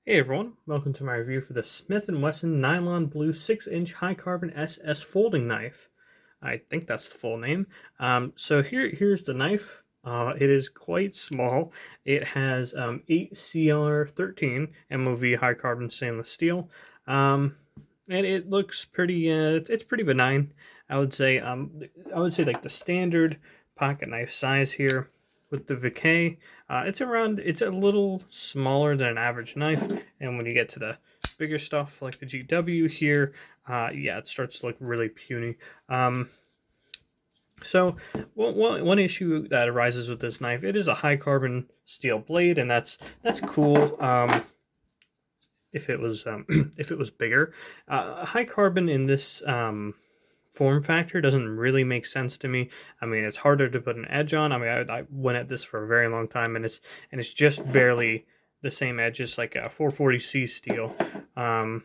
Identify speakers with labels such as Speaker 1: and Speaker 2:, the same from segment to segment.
Speaker 1: Hey everyone, welcome to my review for the Smith & Wesson Nylon Blue 6-inch High Carbon SS Folding Knife. I think that's the full name. Here's the knife. It is quite small. It has 8CR13 MOV high carbon stainless steel. And it looks pretty, it's pretty benign. I would say, like the standard pocket knife size here with the VK. It's a little smaller than an average knife. And when you get to the bigger stuff like the GW here, yeah, it starts to look really puny. So one issue that arises with this knife, it is a high carbon steel blade, and that's cool. If it was if it was bigger, high carbon in this form factor doesn't really make sense to me. I mean, it's harder to put an edge on. I mean, I went at this for a very long time, and it's just barely the same edge as like a 440C steel. And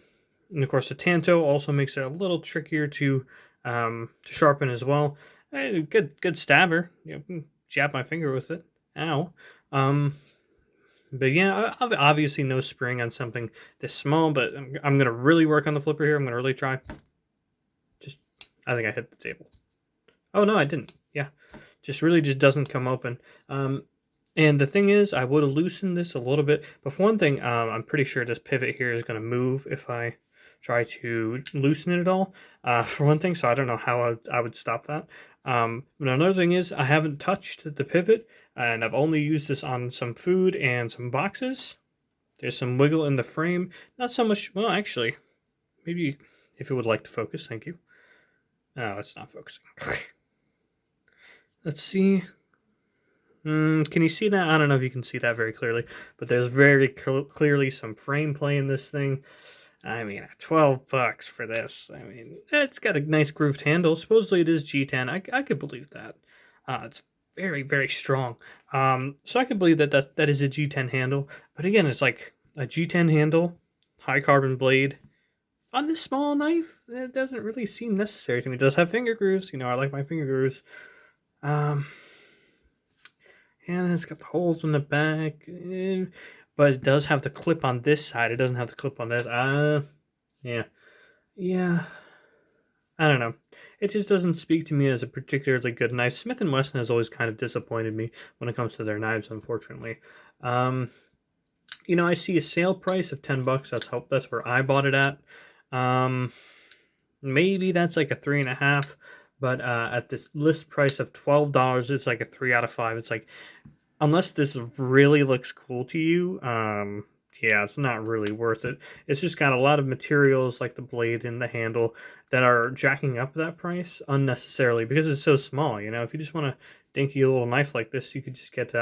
Speaker 1: of course, the Tanto also makes it a little trickier to sharpen as well. Good stabber. You know, jab my finger with it. Ow. But yeah, obviously no spring on something this small. But I'm gonna really work on the flipper here. I'm gonna really try. I think I hit the table. Oh no, I didn't. Yeah, just doesn't come open. And the thing is, I would have loosened this a little bit. But for one thing, I'm pretty sure this pivot here is going to move if I try to loosen it at all. For one thing, so I don't know how I would stop that. But another thing is, I haven't touched the pivot, and I've only used this on some food and some boxes. There's some wiggle in the frame. Not so much. Well, actually, maybe if it would like to focus, thank you. Oh, it's not focusing. Okay. Let's see. Can you see that? I don't know if you can see that very clearly, but there's very clearly some frame play in this thing. I mean, $12 for this. I mean, it's got a nice grooved handle. Supposedly it is G10. I could believe that. It's very, very strong. So I could believe that is a G10 handle. But again, it's like a G10 handle, high carbon blade, on this small knife. It doesn't really seem necessary to me. It does have finger grooves. You know, I like my finger grooves. And it's got the holes in the back, but it does have the clip on this side. It doesn't have the clip on this. Yeah. I don't know. It just doesn't speak to me as a particularly good knife. Smith and Wesson has always kind of disappointed me when it comes to their knives, unfortunately. I see a sale price of $10. That's where I bought it at. Maybe that's like a 3.5, but at this list price of $12, it's like a 3 out of 5. It's like, unless this really looks cool to you, yeah, it's not really worth it. It's just got a lot of materials like the blade and the handle that are jacking up that price unnecessarily because it's so small. You know, if you just want a dinky little knife like this, you could just get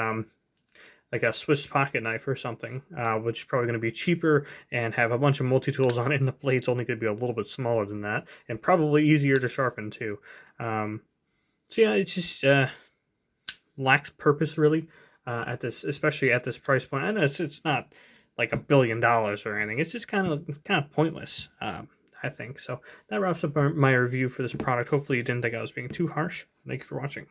Speaker 1: like a Swiss pocket knife or something, which is probably going to be cheaper and have a bunch of multi-tools on it, and the blade's only going to be a little bit smaller than that, and probably easier to sharpen too. So yeah, it just lacks purpose really especially at this price point. I know it's not like $1 billion or anything. It's just kind of pointless. I think so. That wraps up my review for this product. Hopefully you didn't think I was being too harsh. Thank you for watching.